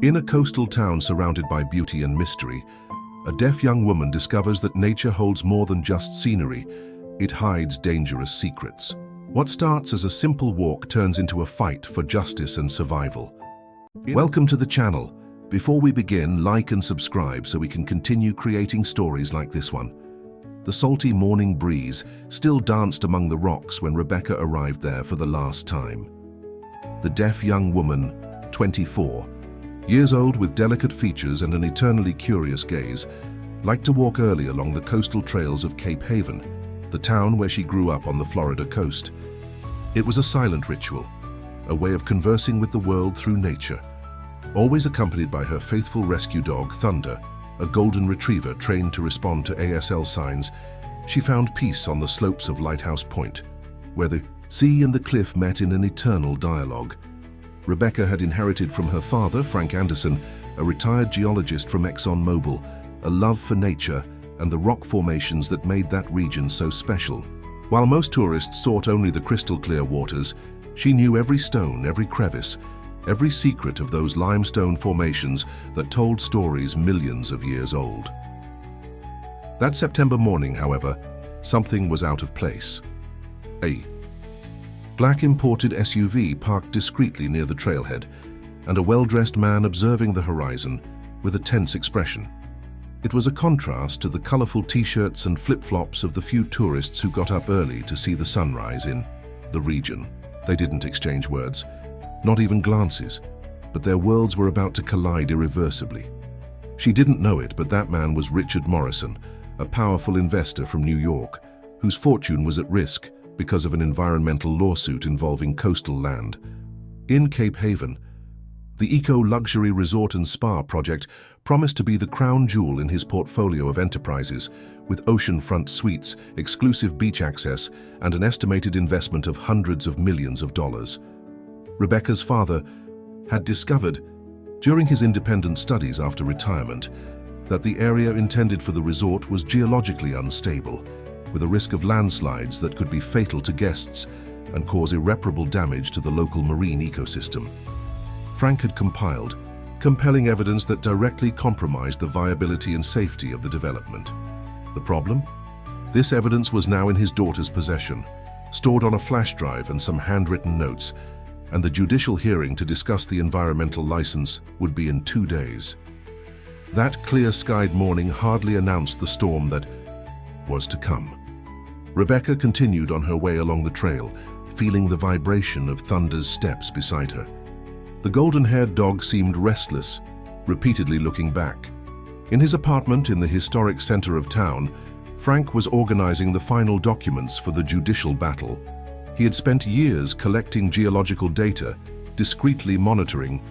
In a coastal town surrounded by beauty and mystery, a deaf young woman discovers that nature holds more than just scenery. It hides dangerous secrets. What starts as a simple walk turns into a fight for justice and survival. Welcome to the channel. Before we begin, like and subscribe so we can continue creating stories like this one. The salty morning breeze still danced among the rocks when Rebecca arrived there for the last time. The deaf young woman, 24, years old with delicate features and an eternally curious gaze, liked to walk early along the coastal trails of Cape Haven, the town where she grew up on the Florida coast. It was a silent ritual, a way of conversing with the world through nature. Always accompanied by her faithful rescue dog, Thunder, a golden retriever trained to respond to ASL signs, she found peace on the slopes of Lighthouse Point, where the sea and the cliff met in an eternal dialogue. Rebecca had inherited from her father, Frank Anderson, a retired geologist from ExxonMobil, a love for nature and the rock formations that made that region so special. While most tourists sought only the crystal-clear waters, she knew every stone, every crevice, every secret of those limestone formations that told stories millions of years old. That September morning, however, something was out of place. A black imported SUV parked discreetly near the trailhead, and a well-dressed man observing the horizon with a tense expression. It was a contrast to the colorful t-shirts and flip-flops of the few tourists who got up early to see the sunrise in the region. They didn't exchange words, not even glances, but their worlds were about to collide irreversibly. She didn't know it, but that man was Richard Morrison, a powerful investor from New York, whose fortune was at risk because of an environmental lawsuit involving coastal land. In Cape Haven, the eco-luxury resort and spa project promised to be the crown jewel in his portfolio of enterprises, with oceanfront suites, exclusive beach access, and an estimated investment of hundreds of millions of dollars. Rebecca's father had discovered, during his independent studies after retirement, that the area intended for the resort was geologically unstable, with a risk of landslides that could be fatal to guests and cause irreparable damage to the local marine ecosystem. Frank had compiled compelling evidence that directly compromised the viability and safety of the development. The problem? This evidence was now in his daughter's possession, stored on a flash drive and some handwritten notes, and the judicial hearing to discuss the environmental license would be in 2 days. That clear-skied morning hardly announced the storm that was to come. Rebecca continued on her way along the trail, feeling the vibration of Thunder's steps beside her. The golden-haired dog seemed restless, repeatedly looking back. In his apartment in the historic center of town, Frank was organizing the final documents for the judicial battle. He had spent years collecting geological data, discreetly monitoring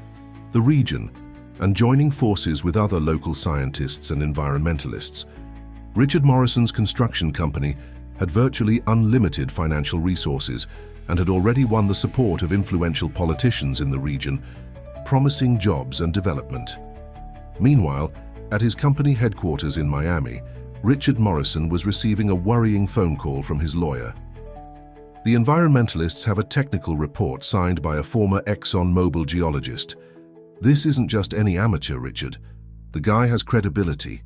the region, and joining forces with other local scientists and environmentalists. Richard Morrison's construction company had virtually unlimited financial resources and had already won the support of influential politicians in the region, promising jobs and development. Meanwhile, at his company headquarters in Miami, Richard Morrison was receiving a worrying phone call from his lawyer. The environmentalists have a technical report signed by a former ExxonMobil geologist. This isn't just any amateur, Richard. The guy has credibility.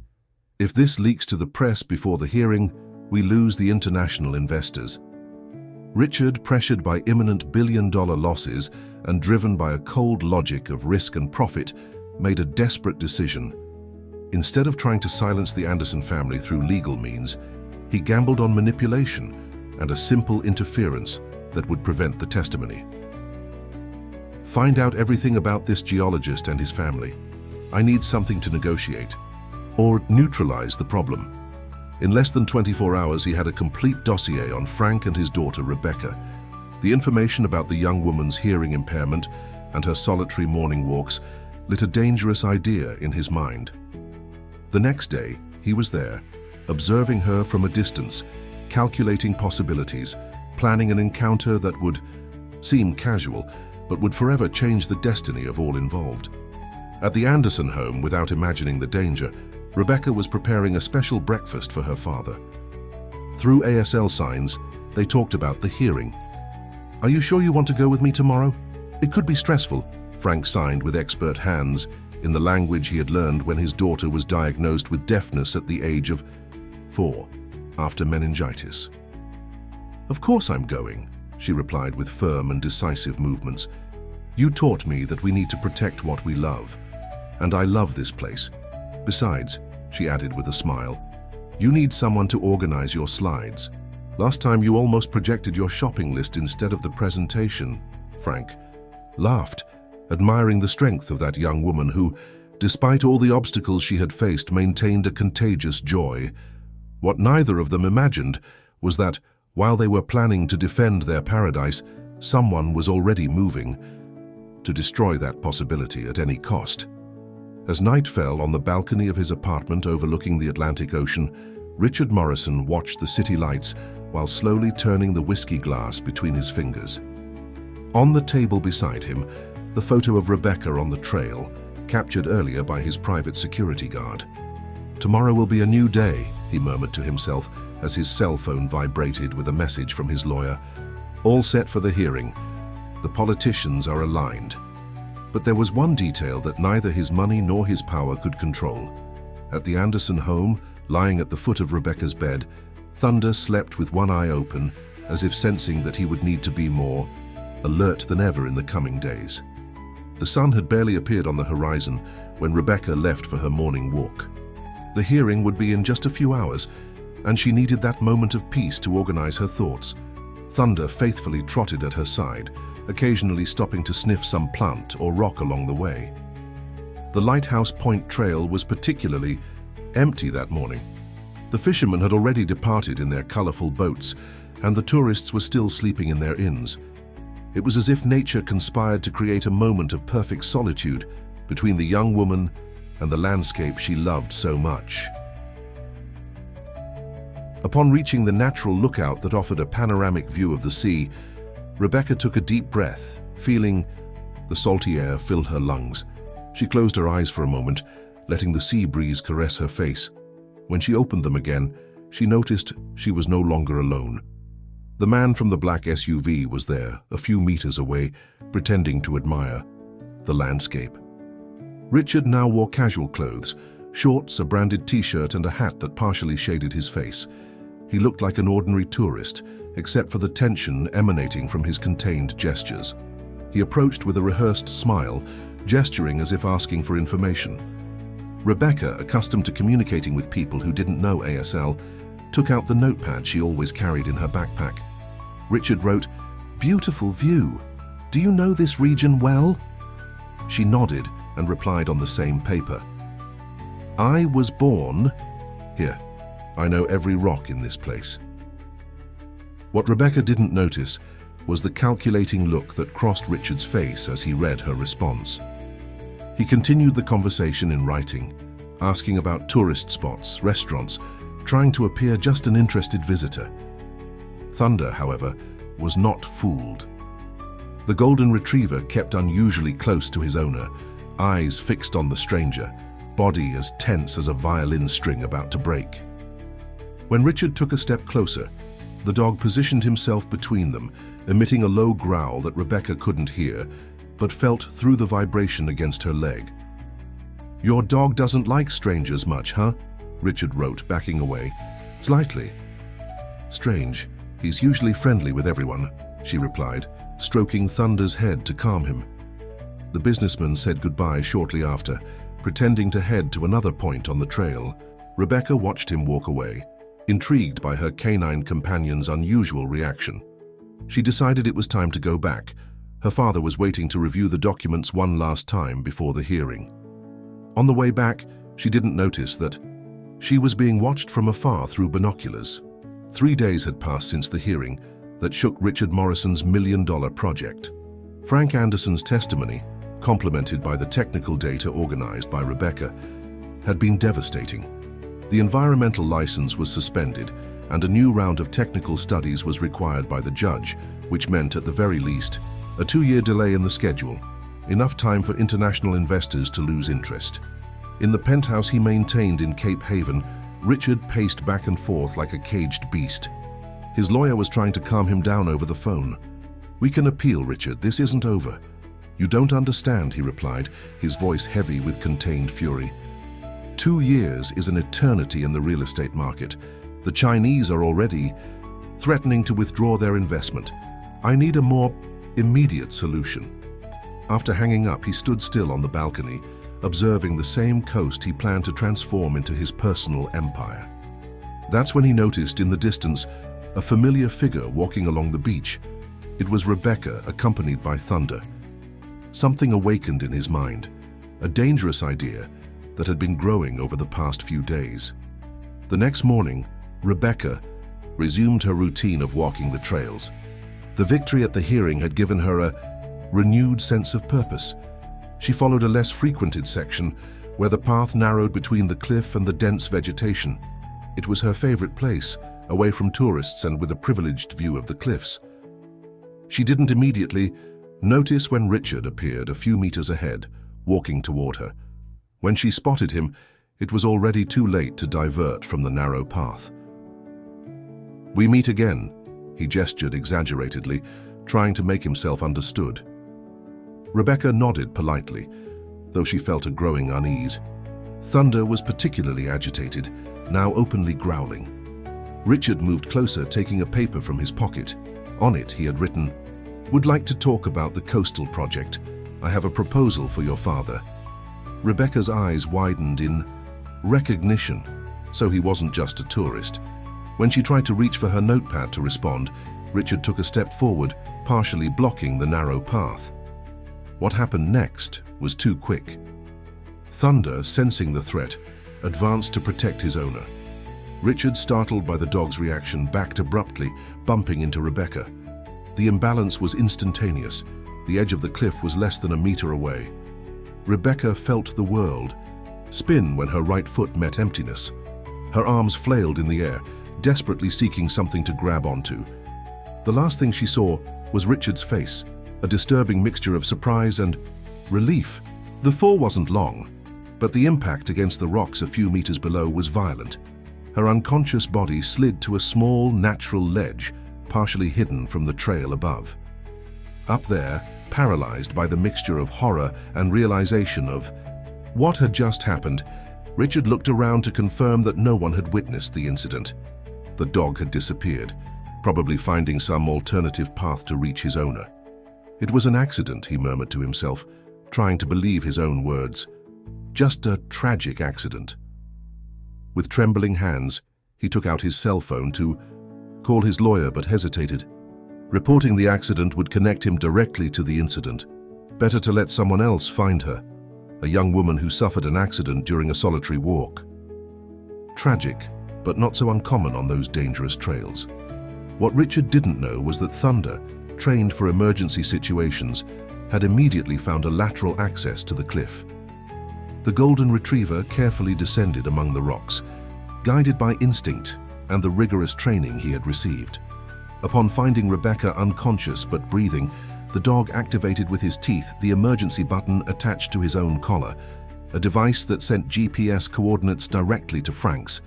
If this leaks to the press before the hearing, we lose the international investors. Richard, pressured by imminent billion-dollar losses and driven by a cold logic of risk and profit, made a desperate decision. Instead of trying to silence the Anderson family through legal means, he gambled on manipulation and a simple interference that would prevent the testimony. Find out everything about this geologist and his family. I need something to negotiate, or neutralize the problem. In less than 24 hours, he had a complete dossier on Frank and his daughter, Rebecca. The information about the young woman's hearing impairment and her solitary morning walks lit a dangerous idea in his mind. The next day, he was there, observing her from a distance, calculating possibilities, planning an encounter that would seem casual, but would forever change the destiny of all involved. At the Anderson home, without imagining the danger, Rebecca was preparing a special breakfast for her father. Through ASL signs, they talked about the hearing. "Are you sure you want to go with me tomorrow? It could be stressful. Frank signed with expert hands in the language he had learned when his daughter was diagnosed with deafness at the age of 4, after meningitis. "Of course I'm going," she replied with firm and decisive movements. "You taught me that we need to protect what we love, and I love this place. Besides," she added with a smile, "you need someone to organize your slides. Last time you almost projected your shopping list instead of the presentation." Frank laughed, admiring the strength of that young woman who, despite all the obstacles she had faced, maintained a contagious joy. What neither of them imagined was that, while they were planning to defend their paradise, someone was already moving to destroy that possibility at any cost. As night fell on the balcony of his apartment overlooking the Atlantic Ocean, Richard Morrison watched the city lights while slowly turning the whiskey glass between his fingers. On the table beside him, the photo of Rebecca on the trail, captured earlier by his private security guard. "Tomorrow will be a new day," he murmured to himself as his cell phone vibrated with a message from his lawyer. "All set for the hearing. The politicians are aligned." But there was one detail that neither his money nor his power could control. At the Anderson home, lying at the foot of Rebecca's bed, Thunder slept with one eye open, as if sensing that he would need to be more alert than ever in the coming days. The sun had barely appeared on the horizon when Rebecca left for her morning walk. The hearing would be in just a few hours, and she needed that moment of peace to organize her thoughts. Thunder faithfully trotted at her side, occasionally stopping to sniff some plant or rock along the way. The Lighthouse Point Trail was particularly empty that morning. The fishermen had already departed in their colorful boats, and the tourists were still sleeping in their inns. It was as if nature conspired to create a moment of perfect solitude between the young woman and the landscape she loved so much. Upon reaching the natural lookout that offered a panoramic view of the sea, Rebecca took a deep breath, feeling the salty air fill her lungs. She closed her eyes for a moment, letting the sea breeze caress her face. When she opened them again, she noticed she was no longer alone. The man from the black SUV was there, a few meters away, pretending to admire the landscape. Richard now wore casual clothes, shorts, a branded t-shirt, and a hat that partially shaded his face. He looked like an ordinary tourist, except for the tension emanating from his contained gestures. He approached with a rehearsed smile, gesturing as if asking for information. Rebecca, accustomed to communicating with people who didn't know ASL, took out the notepad she always carried in her backpack. Richard wrote, "Beautiful view. Do you know this region well?" She nodded and replied on the same paper. "I was born here. I know every rock in this place." What Rebecca didn't notice was the calculating look that crossed Richard's face as he read her response. He continued the conversation in writing, asking about tourist spots, restaurants, trying to appear just an interested visitor. Thunder, however, was not fooled. The golden retriever kept unusually close to his owner, eyes fixed on the stranger, body as tense as a violin string about to break. When Richard took a step closer, the dog positioned himself between them, emitting a low growl that Rebecca couldn't hear, but felt through the vibration against her leg. "Your dog doesn't like strangers much, huh?" Richard wrote, backing away. "Slightly." "Strange. He's usually friendly with everyone," she replied, stroking Thunder's head to calm him. The businessman said goodbye shortly after, pretending to head to another point on the trail. Rebecca watched him walk away, intrigued by her canine companion's unusual reaction. She decided it was time to go back. Her father was waiting to review the documents one last time before the hearing. On the way back, she didn't notice that she was being watched from afar through binoculars. 3 days had passed since the hearing that shook Richard Morrison's million-dollar project. Frank Anderson's testimony, complemented by the technical data organized by Rebecca, had been devastating. The environmental license was suspended, and a new round of technical studies was required by the judge, which meant, at the very least, a 2-year delay in the schedule, enough time for international investors to lose interest. In the penthouse he maintained in Cape Haven, Richard paced back and forth like a caged beast. His lawyer was trying to calm him down over the phone. "We can appeal, Richard. This isn't over. "You don't understand," he replied, his voice heavy with contained fury. 2 years is an eternity in the real estate market. The Chinese are already threatening to withdraw their investment. I need a more immediate solution. After hanging up, he stood still on the balcony, observing the same coast he planned to transform into his personal empire. That's when he noticed in the distance a familiar figure walking along the beach. It was Rebecca, accompanied by Thunder. Something awakened in his mind, a dangerous idea that had been growing over the past few days. The next morning, Rebecca resumed her routine of walking the trails. The victory at the hearing had given her a renewed sense of purpose. She followed a less frequented section where the path narrowed between the cliff and the dense vegetation. It was her favorite place, away from tourists and with a privileged view of the cliffs. She didn't immediately notice when Richard appeared a few meters ahead, walking toward her. When she spotted him, it was already too late to divert from the narrow path. "We meet again," he gestured exaggeratedly, trying to make himself understood. Rebecca nodded politely, though she felt a growing unease. Thunder was particularly agitated, now openly growling. Richard moved closer, taking a paper from his pocket. On it, he had written, "Would like to talk about the coastal project. I have a proposal for your father." Rebecca's eyes widened in recognition, so he wasn't just a tourist. When she tried to reach for her notepad to respond, Richard took a step forward, partially blocking the narrow path. What happened next was too quick. Thunder, sensing the threat, advanced to protect his owner. Richard, startled by the dog's reaction, backed abruptly, bumping into Rebecca. The imbalance was instantaneous. The edge of the cliff was less than a meter away. Rebecca felt the world spin when her right foot met emptiness. Her arms flailed in the air, desperately seeking something to grab onto. The last thing she saw was Richard's face, a disturbing mixture of surprise and relief. The fall wasn't long, but the impact against the rocks a few meters below was violent. Her unconscious body slid to a small, natural ledge, partially hidden from the trail above. Up there, paralyzed by the mixture of horror and realization of what had just happened, Richard looked around to confirm that no one had witnessed the incident. The dog had disappeared, probably finding some alternative path to reach his owner. "It was an accident," he murmured to himself, trying to believe his own words. "Just a tragic accident." With trembling hands, he took out his cell phone to call his lawyer, but hesitated. Reporting the accident would connect him directly to the incident. Better to let someone else find her, a young woman who suffered an accident during a solitary walk. Tragic, but not so uncommon on those dangerous trails. What Richard didn't know was that Thunder, trained for emergency situations, had immediately found a lateral access to the cliff. The golden retriever carefully descended among the rocks, guided by instinct and the rigorous training he had received. Upon finding Rebecca unconscious but breathing, the dog activated with his teeth the emergency button attached to his own collar, a device that sent GPS coordinates directly to Frank's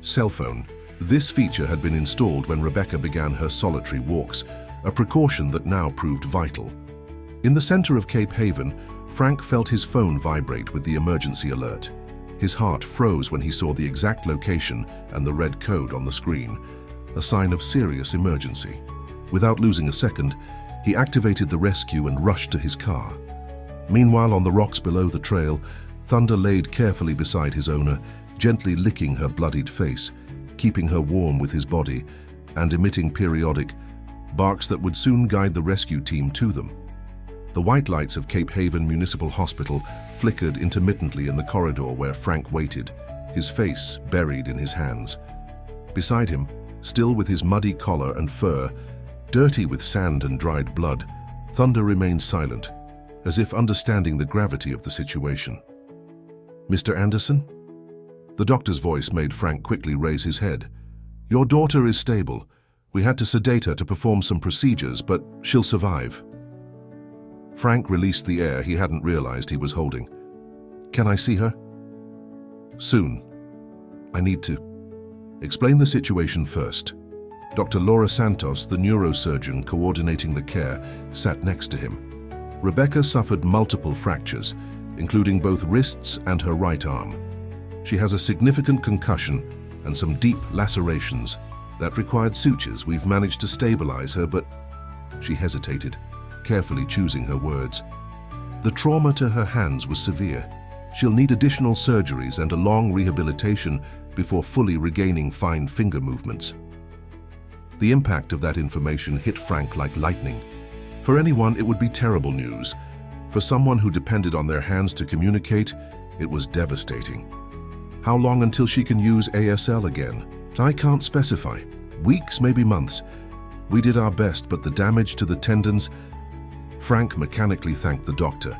cell phone. This feature had been installed when Rebecca began her solitary walks, a precaution that now proved vital. In the center of Cape Haven, Frank felt his phone vibrate with the emergency alert. His heart froze when he saw the exact location and the red code on the screen, a sign of serious emergency. Without losing a second, he activated the rescue and rushed to his car. Meanwhile, on the rocks below the trail, Thunder laid carefully beside his owner, gently licking her bloodied face, keeping her warm with his body, and emitting periodic barks that would soon guide the rescue team to them. The white lights of Cape Haven Municipal Hospital flickered intermittently in the corridor where Frank waited, his face buried in his hands. Beside him, still with his muddy collar and fur, dirty with sand and dried blood, Thunder remained silent, as if understanding the gravity of the situation. "Mr. Anderson?" The doctor's voice made Frank quickly raise his head. "Your daughter is stable. We had to sedate her to perform some procedures, but she'll survive." Frank released the air he hadn't realized he was holding. "Can I see her?" "Soon. I need to explain the situation first." Dr. Laura Santos, the neurosurgeon coordinating the care, sat next to him. Rebecca suffered multiple fractures, including both wrists and her right arm. She has a significant concussion and some deep lacerations that required sutures. We've managed to stabilize her, but she hesitated, carefully choosing her words. The trauma to her hands was severe. She'll need additional surgeries and a long rehabilitation before fully regaining fine finger movements. The impact of that information hit Frank like lightning. For anyone, it would be terrible news. For someone who depended on their hands to communicate, it was devastating. How long until she can use ASL again? I can't specify. Weeks, maybe months. We did our best, but the damage to the tendons... Frank mechanically thanked the doctor,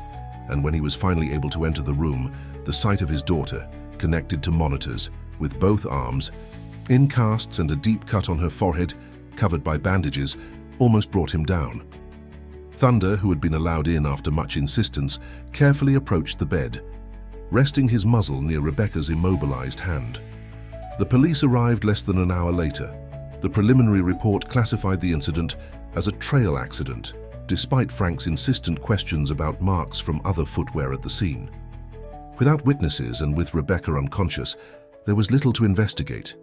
and when he was finally able to enter the room, the sight of his daughter, connected to monitors, with both arms, in casts and a deep cut on her forehead, covered by bandages, almost brought him down. Thunder, who had been allowed in after much insistence, carefully approached the bed, resting his muzzle near Rebecca's immobilized hand. The police arrived less than an hour later. The preliminary report classified the incident as a trail accident, despite Frank's insistent questions about marks from other footwear at the scene. Without witnesses and with Rebecca unconscious, there was little to investigate.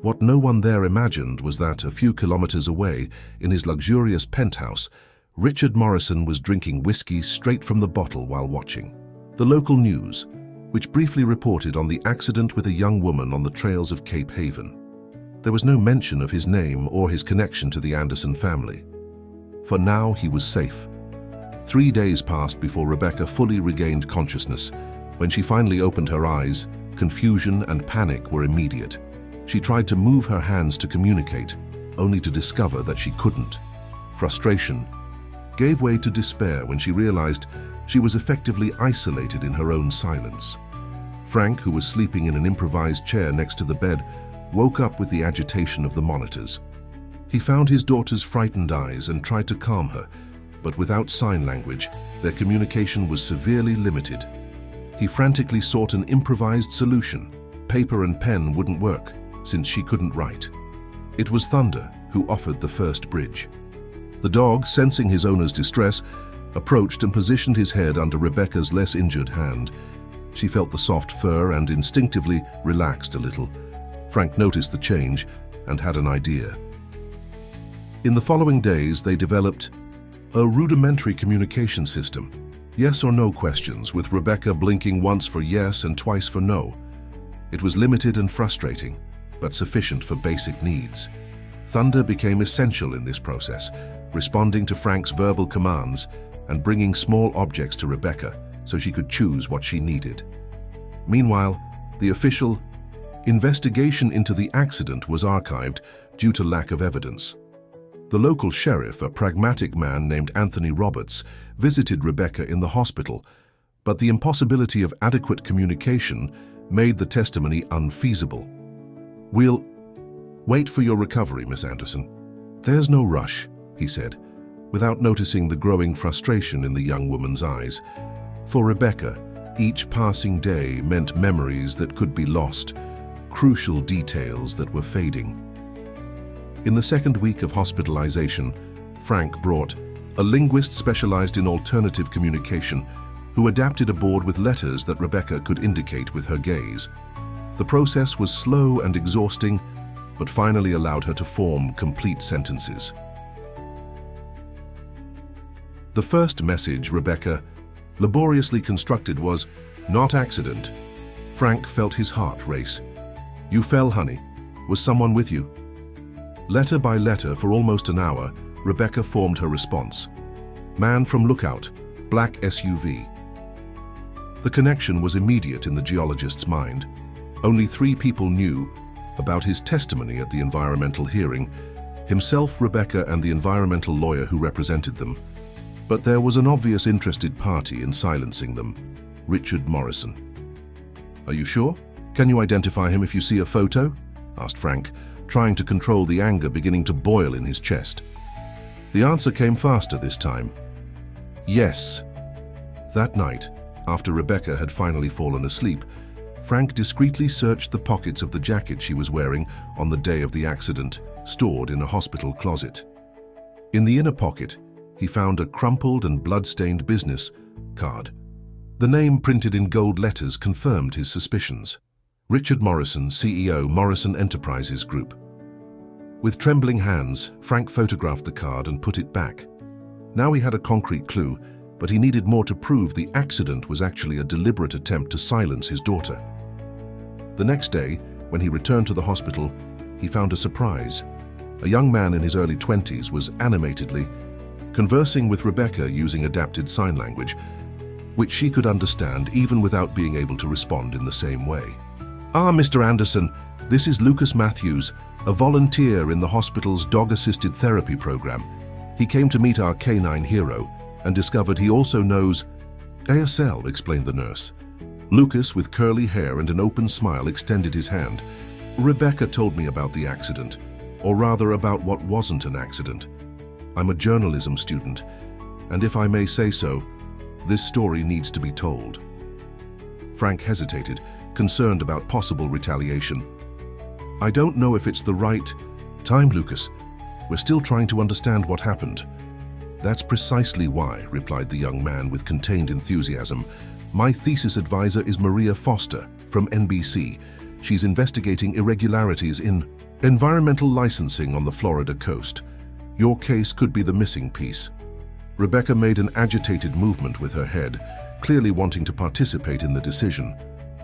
What no one there imagined was that, a few kilometers away, in his luxurious penthouse, Richard Morrison was drinking whiskey straight from the bottle while watching. The local news, which briefly reported on the accident with a young woman on the trails of Cape Haven. There was no mention of his name or his connection to the Anderson family. For now, he was safe. 3 days passed before Rebecca fully regained consciousness. When she finally opened her eyes, confusion and panic were immediate. She tried to move her hands to communicate, only to discover that she couldn't. Frustration gave way to despair when she realized she was effectively isolated in her own silence. Frank, who was sleeping in an improvised chair next to the bed, woke up with the agitation of the monitors. He found his daughter's frightened eyes and tried to calm her, but without sign language, their communication was severely limited. He frantically sought an improvised solution. Paper and pen wouldn't work, since she couldn't write. It was Thunder who offered the first bridge. The dog, sensing his owner's distress, approached and positioned his head under Rebecca's less injured hand. She felt the soft fur and instinctively relaxed a little. Frank noticed the change and had an idea. In the following days, they developed a rudimentary communication system. Yes or no questions, with Rebecca blinking once for yes and twice for no. It was limited and frustrating, but sufficient for basic needs. Thunder became essential in this process, responding to Frank's verbal commands and bringing small objects to Rebecca so she could choose what she needed. Meanwhile, the official investigation into the accident was archived due to lack of evidence. The local sheriff, a pragmatic man named Anthony Roberts, visited Rebecca in the hospital, but the impossibility of adequate communication made the testimony unfeasible. "We'll wait for your recovery, Miss Anderson. There's no rush," he said, without noticing the growing frustration in the young woman's eyes. For Rebecca, each passing day meant memories that could be lost, crucial details that were fading. In the second week of hospitalization, Frank brought a linguist specialized in alternative communication who adapted a board with letters that Rebecca could indicate with her gaze. The process was slow and exhausting, but finally allowed her to form complete sentences. The first message Rebecca laboriously constructed was, "Not accident." Frank felt his heart race. "You fell, honey. Was someone with you?" Letter by letter for almost an hour, Rebecca formed her response. "Man from Lookout, black SUV." The connection was immediate in the geologist's mind. Only 3 people knew about his testimony at the environmental hearing: himself, Rebecca, and the environmental lawyer who represented them. But there was an obvious interested party in silencing them: Richard Morrison. "Are you sure? Can you identify him if you see a photo?" asked Frank, trying to control the anger beginning to boil in his chest. The answer came faster this time. Yes. That night, after Rebecca had finally fallen asleep, Frank discreetly searched the pockets of the jacket she was wearing on the day of the accident, stored in a hospital closet. In the inner pocket, he found a crumpled and blood-stained business card. The name printed in gold letters confirmed his suspicions. Richard Morrison, CEO, Morrison Enterprises Group. With trembling hands, Frank photographed the card and put it back. Now he had a concrete clue, but he needed more to prove the accident was actually a deliberate attempt to silence his daughter. The next day, when he returned to the hospital, he found a surprise. A young man in his early 20s was animatedly conversing with Rebecca using adapted sign language, which she could understand even without being able to respond in the same way. "Ah, Mr. Anderson, this is Lucas Matthews, a volunteer in the hospital's dog-assisted therapy program. He came to meet our canine hero and discovered he also knows ASL," explained the nurse. Lucas, with curly hair and an open smile, extended his hand. "Rebecca told me about the accident, or rather about what wasn't an accident. I'm a journalism student, and if I may say so, this story needs to be told." Frank hesitated, concerned about possible retaliation. "I don't know if it's the right time, Lucas. We're still trying to understand what happened." "That's precisely why," replied the young man with contained enthusiasm. "My thesis advisor is Maria Foster from NBC. She's investigating irregularities in environmental licensing on the Florida coast. Your case could be the missing piece." Rebecca made an agitated movement with her head, clearly wanting to participate in the decision.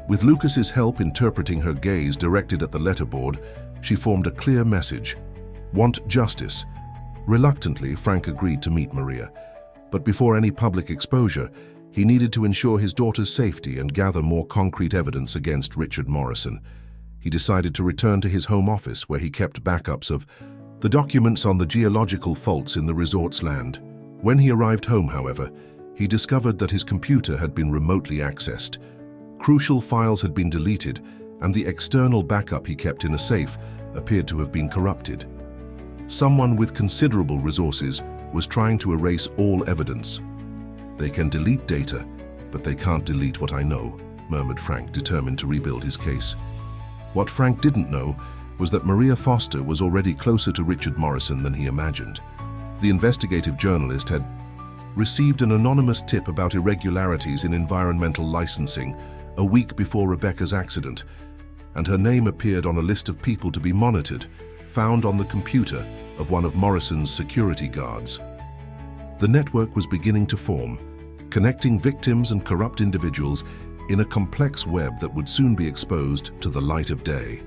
With Lucas's help interpreting her gaze directed at the letterboard, she formed a clear message: "Want justice." Reluctantly, Frank agreed to meet Maria. But before any public exposure, he needed to ensure his daughter's safety and gather more concrete evidence against Richard Morrison. He decided to return to his home office, where he kept backups of the documents on the geological faults in the resort's land. When he arrived home, however, he discovered that his computer had been remotely accessed. Crucial files had been deleted, and the external backup he kept in a safe appeared to have been corrupted. Someone with considerable resources was trying to erase all evidence. "They can delete data, but they can't delete what I know," murmured Frank, determined to rebuild his case. What Frank didn't know was that Maria Foster was already closer to Richard Morrison than he imagined. The investigative journalist had received an anonymous tip about irregularities in environmental licensing a week before Rebecca's accident, and her name appeared on a list of people to be monitored, found on the computer of one of Morrison's security guards. The network was beginning to form, connecting victims and corrupt individuals in a complex web that would soon be exposed to the light of day.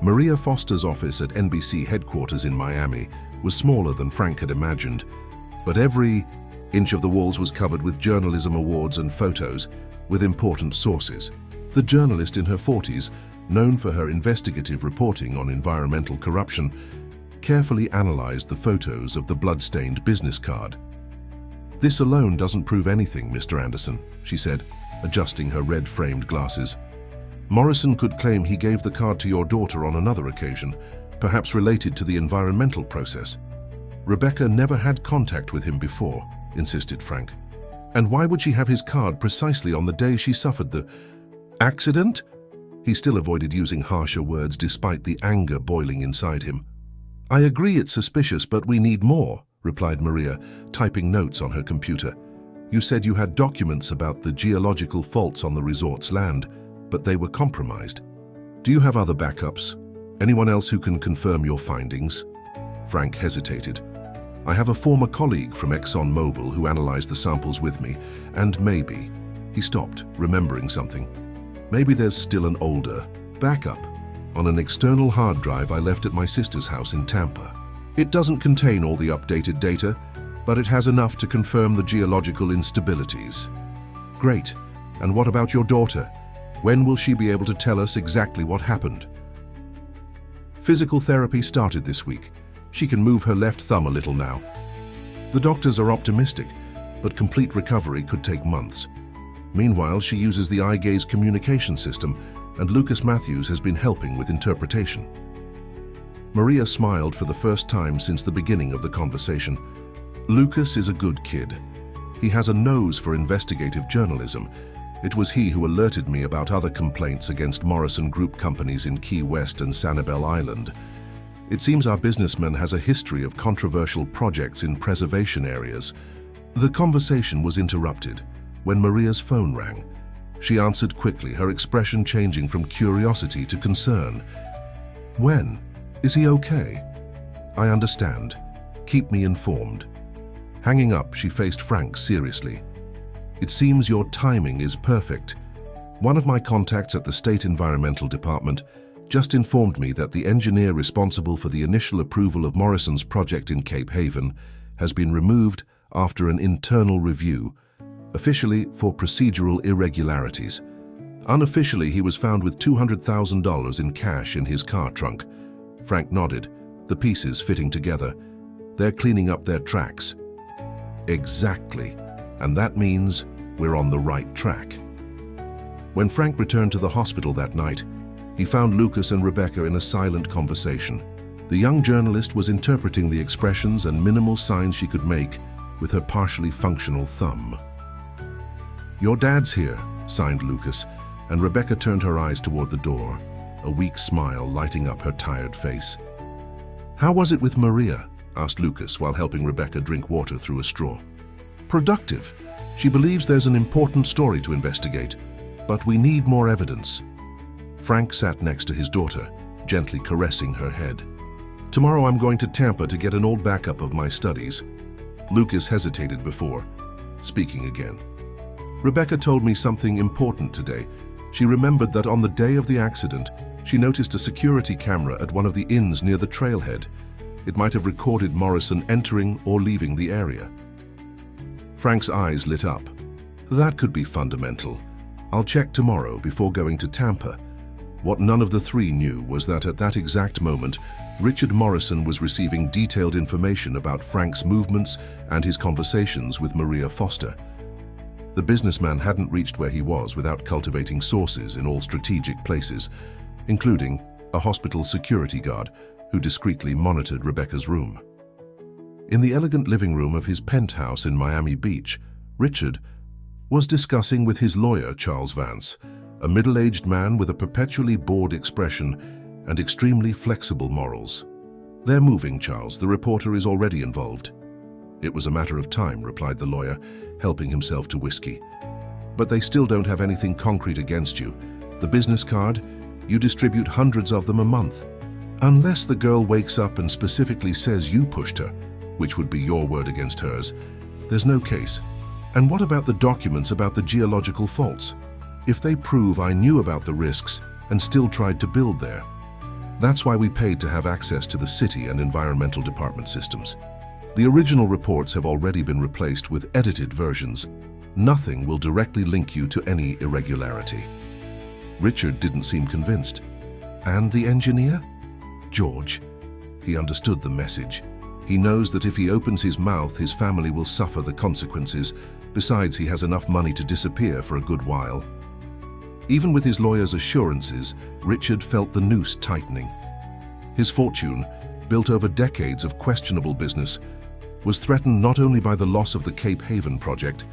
Maria Foster's office at NBC headquarters in Miami was smaller than Frank had imagined, but every inch of the walls was covered with journalism awards and photos with important sources. The journalist in her 40s, known for her investigative reporting on environmental corruption, carefully analyzed the photos of the blood-stained business card. "This alone doesn't prove anything, Mr. Anderson," she said, adjusting her red-framed glasses. "Morrison could claim he gave the card to your daughter on another occasion, perhaps related to the environmental process. Rebecca never had contact with him before," insisted Frank. "And why would she have his card precisely on the day she suffered the accident?" He still avoided using harsher words despite the anger boiling inside him. "I agree it's suspicious, but we need more," replied Maria, typing notes on her computer. "You said you had documents about the geological faults on the resort's land, but they were compromised. Do you have other backups? Anyone else who can confirm your findings?" Frank hesitated. "I have a former colleague from ExxonMobil who analyzed the samples with me, and maybe..." He stopped, remembering something. "Maybe there's still an older backup on an external hard drive I left at my sister's house in Tampa. It doesn't contain all the updated data, but it has enough to confirm the geological instabilities." "Great. And what about your daughter? When will she be able to tell us exactly what happened?" "Physical therapy started this week. She can move her left thumb a little now. The doctors are optimistic, but complete recovery could take months. Meanwhile, she uses the eye gaze communication system, and Lucas Matthews has been helping with interpretation." Maria smiled for the first time since the beginning of the conversation. "Lucas is a good kid. He has a nose for investigative journalism. It was he who alerted me about other complaints against Morrison Group companies in Key West and Sanibel Island. It seems our businessman has a history of controversial projects in preservation areas. The conversation was interrupted when Maria's phone rang. She answered quickly, her expression changing from curiosity to concern. "When? Is he okay?" "I understand. Keep me informed." Hanging up, she faced Frank seriously. "It seems your timing is perfect. One of my contacts at the State Environmental Department just informed me that the engineer responsible for the initial approval of Morrison's project in Cape Haven has been removed after an internal review, officially for procedural irregularities. Unofficially, he was found with $200,000 in cash in his car trunk." Frank nodded, the pieces fitting together. "They're cleaning up their tracks." "Exactly. And that means we're on the right track." When Frank returned to the hospital that night, he found Lucas and Rebecca in a silent conversation. The young journalist was interpreting the expressions and minimal signs she could make with her partially functional thumb. "Your dad's here," signed Lucas, and Rebecca turned her eyes toward the door, a weak smile lighting up her tired face. "How was it with Maria?" asked Lucas while helping Rebecca drink water through a straw. "Productive. She believes there's an important story to investigate, but we need more evidence." Frank sat next to his daughter, gently caressing her head. "Tomorrow I'm going to Tampa to get an old backup of my studies." Lucas hesitated before speaking again. "Rebecca told me something important today. She remembered that on the day of the accident, she noticed a security camera at one of the inns near the trailhead. It might have recorded Morrison entering or leaving the area." Frank's eyes lit up. "That could be fundamental. I'll check tomorrow before going to Tampa." What none of the three knew was that at that exact moment, Richard Morrison was receiving detailed information about Frank's movements and his conversations with Maria Foster. The businessman hadn't reached where he was without cultivating sources in all strategic places, including a hospital security guard who discreetly monitored Rebecca's room. In the elegant living room of his penthouse in Miami Beach, Richard was discussing with his lawyer, Charles Vance, a middle-aged man with a perpetually bored expression and extremely flexible morals. "They're moving, Charles. The reporter is already involved." "It was a matter of time," replied the lawyer, helping himself to whiskey. "But they still don't have anything concrete against you. The business card, you distribute hundreds of them a month. Unless the girl wakes up and specifically says you pushed her, which would be your word against hers, there's no case. And what about the documents about the geological faults? If they prove I knew about the risks and still tried to build there? That's why we paid to have access to the city and environmental department systems. The original reports have already been replaced with edited versions. Nothing will directly link you to any irregularity." Richard didn't seem convinced. "And the engineer?" "George." He understood the message. He knows that if he opens his mouth, his family will suffer the consequences. Besides, he has enough money to disappear for a good while. Even with his lawyer's assurances, Richard felt the noose tightening. His fortune, built over decades of questionable business, was threatened not only by the loss of the Cape Haven project,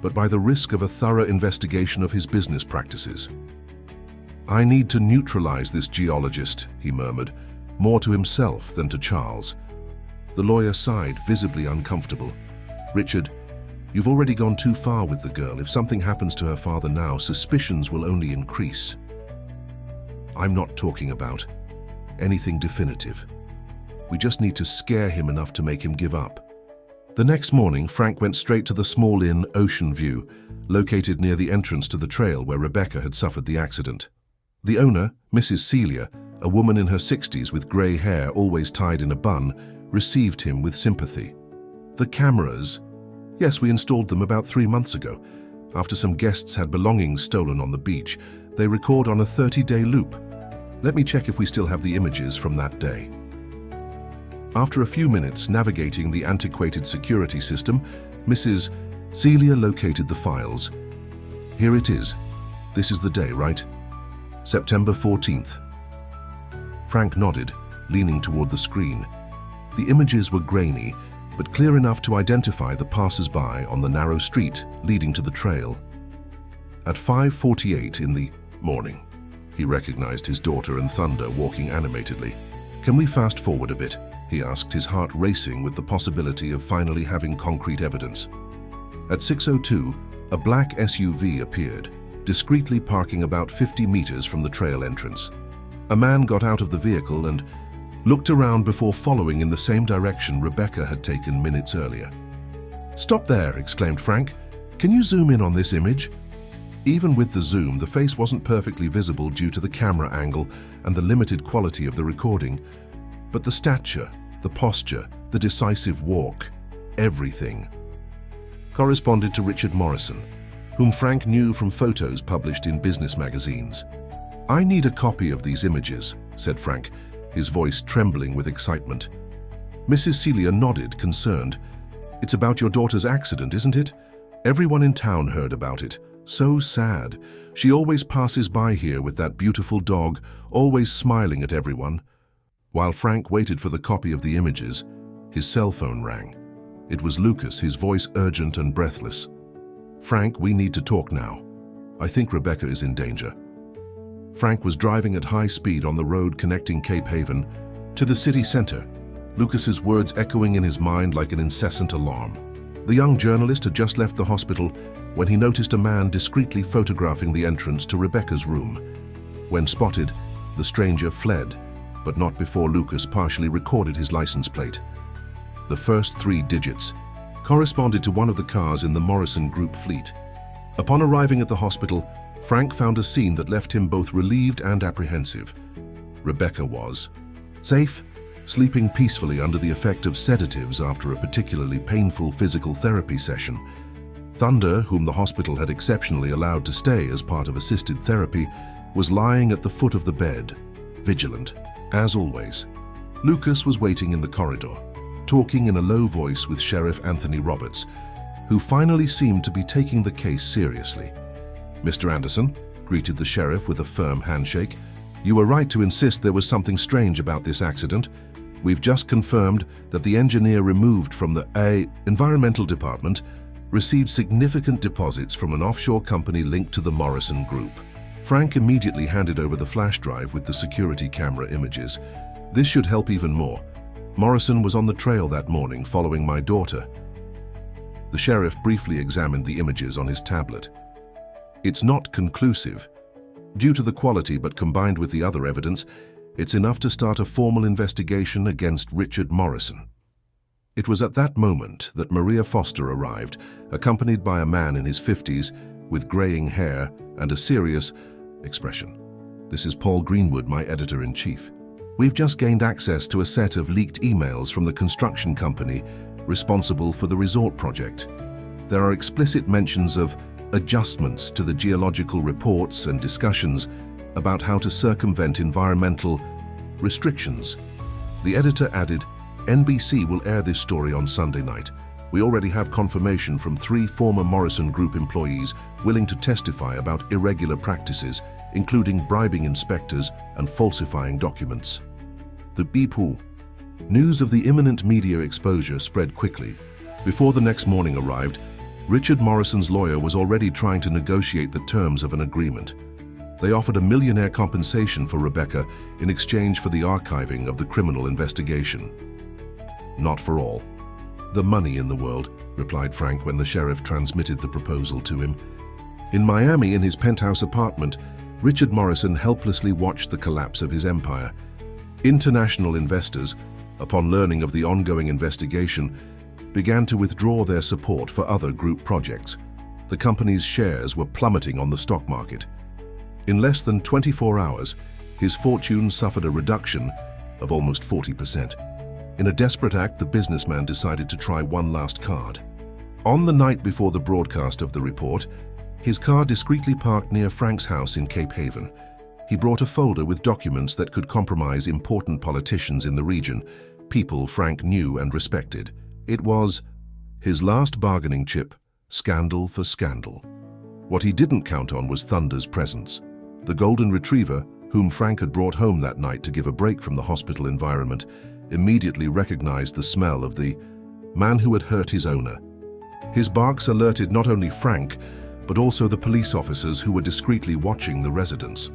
but by the risk of a thorough investigation of his business practices. "I need to neutralize this geologist," he murmured, more to himself than to Charles. The lawyer sighed, visibly uncomfortable. "Richard, you've already gone too far with the girl. If something happens to her father now, suspicions will only increase." "I'm not talking about anything definitive. We just need to scare him enough to make him give up." The next morning, Frank went straight to the small inn Ocean View, located near the entrance to the trail where Rebecca had suffered the accident. The owner, Mrs. Celia, a woman in her 60s with grey hair always tied in a bun, received him with sympathy. "The cameras? Yes, we installed them about 3 months ago. After some guests had belongings stolen on the beach, they record on a 30-day loop. Let me check if we still have the images from that day." After a few minutes navigating the antiquated security system, Mrs. Celia located the files. "Here it is. This is the day, right? September 14th. Frank nodded, leaning toward the screen. The images were grainy, but clear enough to identify the passers-by on the narrow street leading to the trail. At 5:48 in the morning, he recognized his daughter and Thunder walking animatedly. "Can we fast forward a bit?" he asked, his heart racing with the possibility of finally having concrete evidence. At 6:02, a black SUV appeared, discreetly parking about 50 meters from the trail entrance. A man got out of the vehicle and looked around before following in the same direction Rebecca had taken minutes earlier. "Stop there!" exclaimed Frank. "Can you zoom in on this image?" Even with the zoom, the face wasn't perfectly visible due to the camera angle and the limited quality of the recording. But the stature, the posture, the decisive walk, everything corresponded to Richard Morrison, whom Frank knew from photos published in business magazines. "I need a copy of these images," said Frank, his voice trembling with excitement. Mrs. Celia nodded, concerned. "It's about your daughter's accident, isn't it? Everyone in town heard about it. So sad. She always passes by here with that beautiful dog, always smiling at everyone." While Frank waited for the copy of the images, his cell phone rang. It was Lucas, his voice urgent and breathless. "Frank, we need to talk now. I think Rebecca is in danger." Frank was driving at high speed on the road connecting Cape Haven to the city center, Lucas's words echoing in his mind like an incessant alarm. The young journalist had just left the hospital when he noticed a man discreetly photographing the entrance to Rebecca's room. When spotted, the stranger fled, but not before Lucas partially recorded his license plate. The first 3 digits corresponded to one of the cars in the Morrison Group fleet. Upon arriving at the hospital, Frank found a scene that left him both relieved and apprehensive. Rebecca was safe, sleeping peacefully under the effect of sedatives after a particularly painful physical therapy session. Thunder, whom the hospital had exceptionally allowed to stay as part of assisted therapy, was lying at the foot of the bed, vigilant, as always. Lucas was waiting in the corridor, talking in a low voice with Sheriff Anthony Roberts, who finally seemed to be taking the case seriously. "Mr. Anderson," greeted the sheriff with a firm handshake, "you were right to insist there was something strange about this accident. We've just confirmed that the engineer removed from the Environmental Department received significant deposits from an offshore company linked to the Morrison Group." Frank immediately handed over the flash drive with the security camera images. "This should help even more. Morrison was on the trail that morning following my daughter." The sheriff briefly examined the images on his tablet. "It's not conclusive. Due to the quality, but combined with the other evidence, it's enough to start a formal investigation against Richard Morrison." It was at that moment that Maria Foster arrived, accompanied by a man in his 50s with graying hair and a serious expression. "This is Paul Greenwood, my editor-in-chief. We've just gained access to a set of leaked emails from the construction company responsible for the resort project. There are explicit mentions of adjustments to the geological reports and discussions about how to circumvent environmental restrictions." The editor added, "NBC will air this story on Sunday night. We already have confirmation from 3 former Morrison Group employees willing to testify about irregular practices, including bribing inspectors and falsifying documents." The Beeple. News of the imminent media exposure spread quickly. Before the next morning arrived, Richard Morrison's lawyer was already trying to negotiate the terms of an agreement. They offered a millionaire compensation for Rebecca in exchange for the archiving of the criminal investigation. "Not for all the money in the world," replied Frank when the sheriff transmitted the proposal to him. In Miami, in his penthouse apartment, Richard Morrison helplessly watched the collapse of his empire. International investors, upon learning of the ongoing investigation, began to withdraw their support for other group projects. The company's shares were plummeting on the stock market. In less than 24 hours, his fortune suffered a reduction of almost 40%. In a desperate act, the businessman decided to try one last card. On the night before the broadcast of the report, his car discreetly parked near Frank's house in Cape Haven. He brought a folder with documents that could compromise important politicians in the region, people Frank knew and respected. It was his last bargaining chip, scandal for scandal. What he didn't count on was Thunder's presence. The golden retriever, whom Frank had brought home that night to give a break from the hospital environment, immediately recognized the smell of the man who had hurt his owner. His barks alerted not only Frank, but also the police officers who were discreetly watching the residence.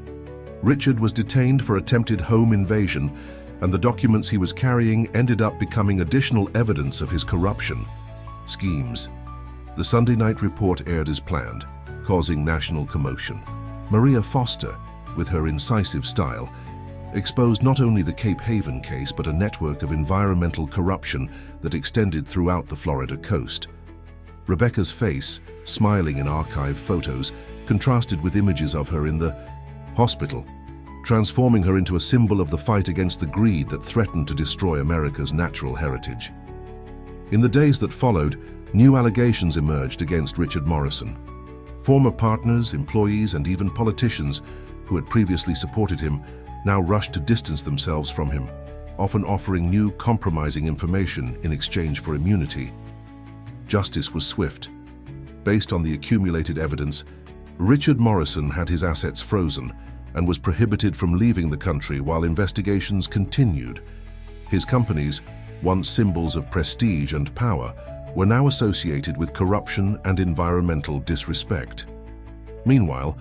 Richard was detained for attempted home invasion and the documents he was carrying ended up becoming additional evidence of his corruption schemes. The Sunday night report aired as planned, causing national commotion. Maria Foster, with her incisive style, exposed not only the Cape Haven case but a network of environmental corruption that extended throughout the Florida coast. Rebecca's face, smiling in archive photos, contrasted with images of her in the hospital, transforming her into a symbol of the fight against the greed that threatened to destroy America's natural heritage. In the days that followed, new allegations emerged against Richard Morrison. Former partners, employees, and even politicians who had previously supported him now rushed to distance themselves from him, often offering new compromising information in exchange for immunity. Justice was swift. Based on the accumulated evidence, Richard Morrison had his assets frozen and was prohibited from leaving the country while investigations continued. His companies, once symbols of prestige and power, were now associated with corruption and environmental disrespect. Meanwhile,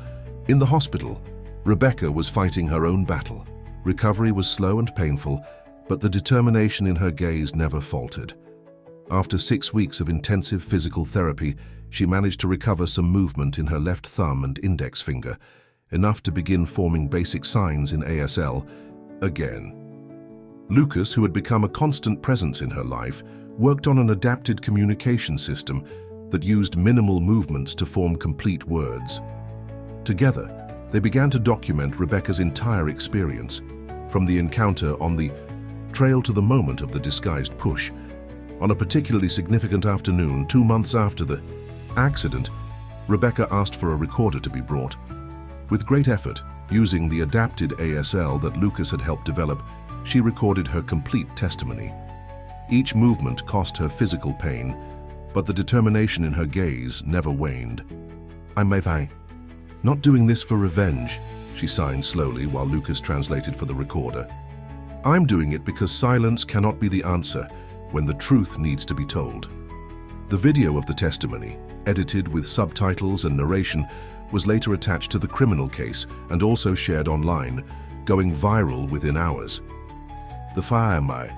in the hospital, Rebecca was fighting her own battle. Recovery was slow and painful, but the determination in her gaze never faltered. After 6 weeks of intensive physical therapy, she managed to recover some movement in her left thumb and index finger, enough to begin forming basic signs in ASL again. Lucas, who had become a constant presence in her life, worked on an adapted communication system that used minimal movements to form complete words. Together, they began to document Rebecca's entire experience, from the encounter on the trail to the moment of the disguised push. On a particularly significant afternoon, 2 months after the accident, Rebecca asked for a recorder to be brought. With great effort, using the adapted ASL that Lucas had helped develop, she recorded her complete testimony. Each movement cost her physical pain, but the determination in her gaze never waned. "I'm not doing this for revenge," she signed slowly while Lucas translated for the recorder. "I'm doing it because silence cannot be the answer when the truth needs to be told." The video of the testimony, edited with subtitles and narration, was later attached to the criminal case and also shared online, going viral within hours. The Faamai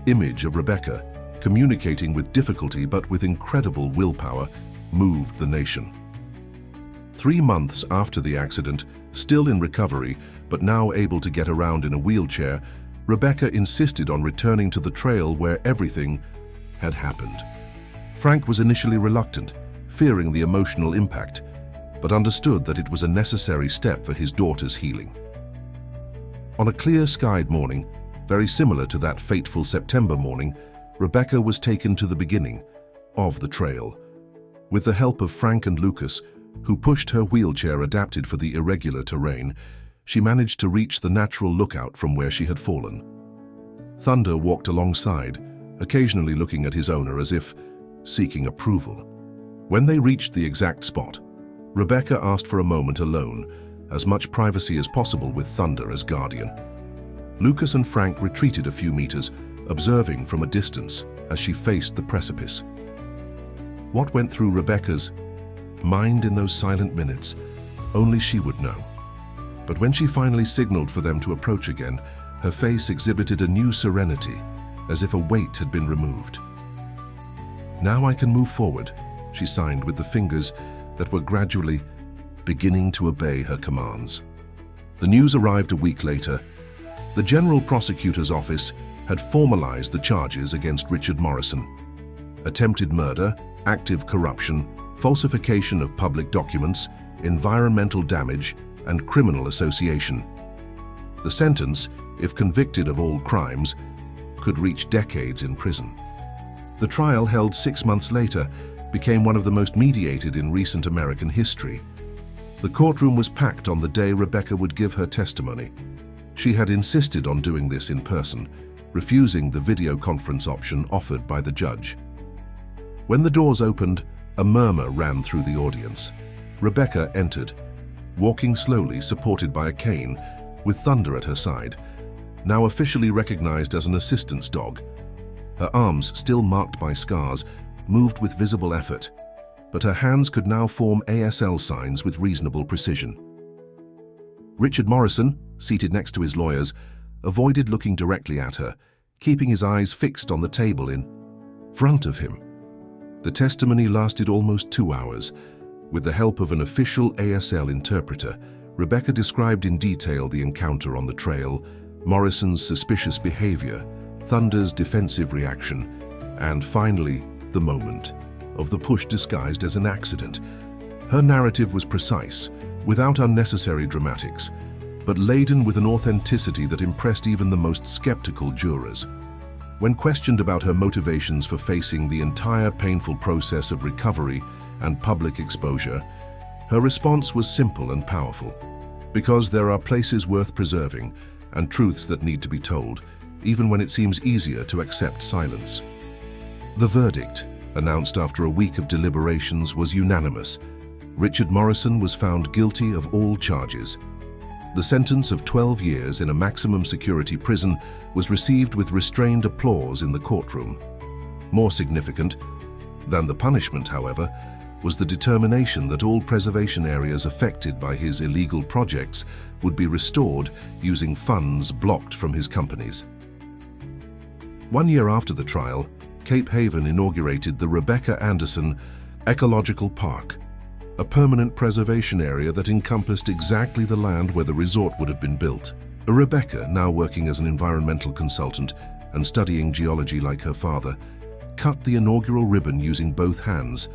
image of Rebecca, communicating with difficulty but with incredible willpower, moved the nation. 3 months after the accident, still in recovery but now able to get around in a wheelchair, Rebecca insisted on returning to the trail where everything had happened. Frank was initially reluctant, fearing the emotional impact, but understood that it was a necessary step for his daughter's healing. On a clear-skied morning, very similar to that fateful September morning, Rebecca was taken to the beginning of the trail. With the help of Frank and Lucas, who pushed her wheelchair adapted for the irregular terrain, she managed to reach the natural lookout from where she had fallen. Thunder walked alongside, occasionally looking at his owner as if seeking approval. When they reached the exact spot, Rebecca asked for a moment alone, as much privacy as possible with Thunder as guardian. Lucas and Frank retreated a few meters, observing from a distance as she faced the precipice. What went through Rebecca's mind in those silent minutes, only she would know. But when she finally signaled for them to approach again, her face exhibited a new serenity, as if a weight had been removed. "Now I can move forward," she signed with the fingers that were gradually beginning to obey her commands. The news arrived a week later. The General Prosecutor's Office had formalized the charges against Richard Morrison: attempted murder, active corruption, falsification of public documents, environmental damage, and criminal association. The sentence, if convicted of all crimes, could reach decades in prison. The trial, held 6 months later, became one of the most mediated in recent American history. The courtroom was packed on the day Rebecca would give her testimony. She had insisted on doing this in person, refusing the video conference option offered by the judge. When the doors opened, a murmur ran through the audience. Rebecca entered, walking slowly, supported by a cane, with Thunder at her side, now officially recognized as an assistance dog. Her arms, still marked by scars, moved with visible effort, but her hands could now form ASL signs with reasonable precision. Richard Morrison, seated next to his lawyers, avoided looking directly at her, keeping his eyes fixed on the table in front of him. The testimony lasted almost 2 hours. With the help of an official ASL interpreter, Rebecca described in detail the encounter on the trail, Morrison's suspicious behavior, Thunder's defensive reaction, and finally, the moment of the push disguised as an accident. Her narrative was precise, without unnecessary dramatics, but laden with an authenticity that impressed even the most skeptical jurors. When questioned about her motivations for facing the entire painful process of recovery and public exposure, her response was simple and powerful. Because there are places worth preserving and truths that need to be told, even when it seems easier to accept silence. The verdict, announced after a week of deliberations, was unanimous. Richard Morrison was found guilty of all charges. The sentence of 12 years in a maximum security prison was received with restrained applause in the courtroom. More significant than the punishment, however, was the determination that all preservation areas affected by his illegal projects would be restored using funds blocked from his companies. 1 year after the trial, Cape Haven inaugurated the Rebecca Anderson Ecological Park, a permanent preservation area that encompassed exactly the land where the resort would have been built. Rebecca, now working as an environmental consultant and studying geology like her father, cut the inaugural ribbon using both hands,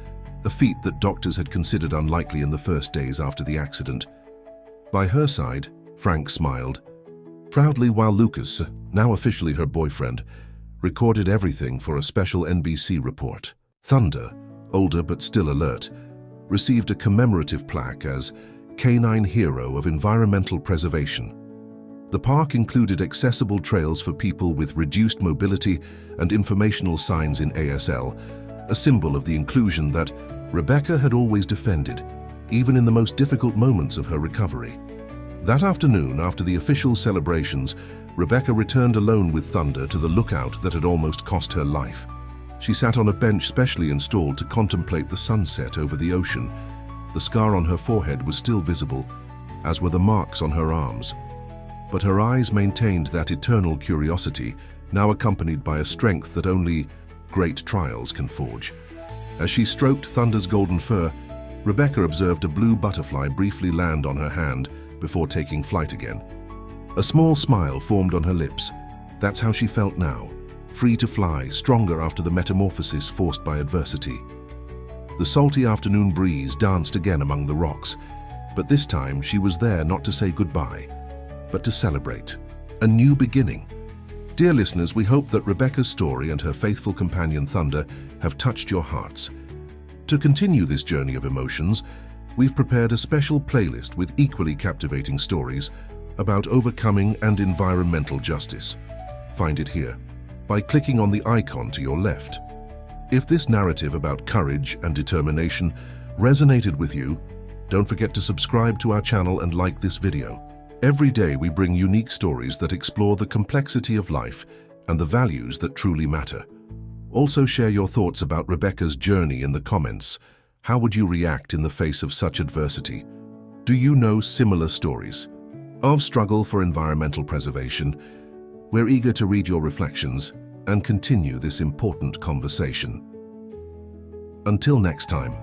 a feat that doctors had considered unlikely in the first days after the accident. By her side, Frank smiled proudly while Lucas, now officially her boyfriend, recorded everything for a special NBC report. Thunder, older but still alert, received a commemorative plaque as Canine Hero of Environmental Preservation. The park included accessible trails for people with reduced mobility and informational signs in ASL, a symbol of the inclusion that Rebecca had always defended, even in the most difficult moments of her recovery. That afternoon, after the official celebrations, Rebecca returned alone with Thunder to the lookout that had almost cost her life. She sat on a bench specially installed to contemplate the sunset over the ocean. The scar on her forehead was still visible, as were the marks on her arms. But her eyes maintained that eternal curiosity, now accompanied by a strength that only great trials can forge. As she stroked Thunder's golden fur, Rebecca observed a blue butterfly briefly land on her hand before taking flight again. A small smile formed on her lips. That's how she felt now, free to fly, stronger after the metamorphosis forced by adversity. The salty afternoon breeze danced again among the rocks, but this time she was there not to say goodbye, but to celebrate a new beginning. Dear listeners, we hope that Rebecca's story and her faithful companion Thunder have touched your hearts. To continue this journey of emotions, we've prepared a special playlist with equally captivating stories about overcoming and environmental justice. Find it here by clicking on the icon to your left. If this narrative about courage and determination resonated with you, don't forget to subscribe to our channel and like this video. Every day we bring unique stories that explore the complexity of life and the values that truly matter. Also share your thoughts about Rebecca's journey in the comments. How would you react in the face of such adversity? Do you know similar stories of struggle for environmental preservation? We're eager to read your reflections and continue this important conversation. Until next time.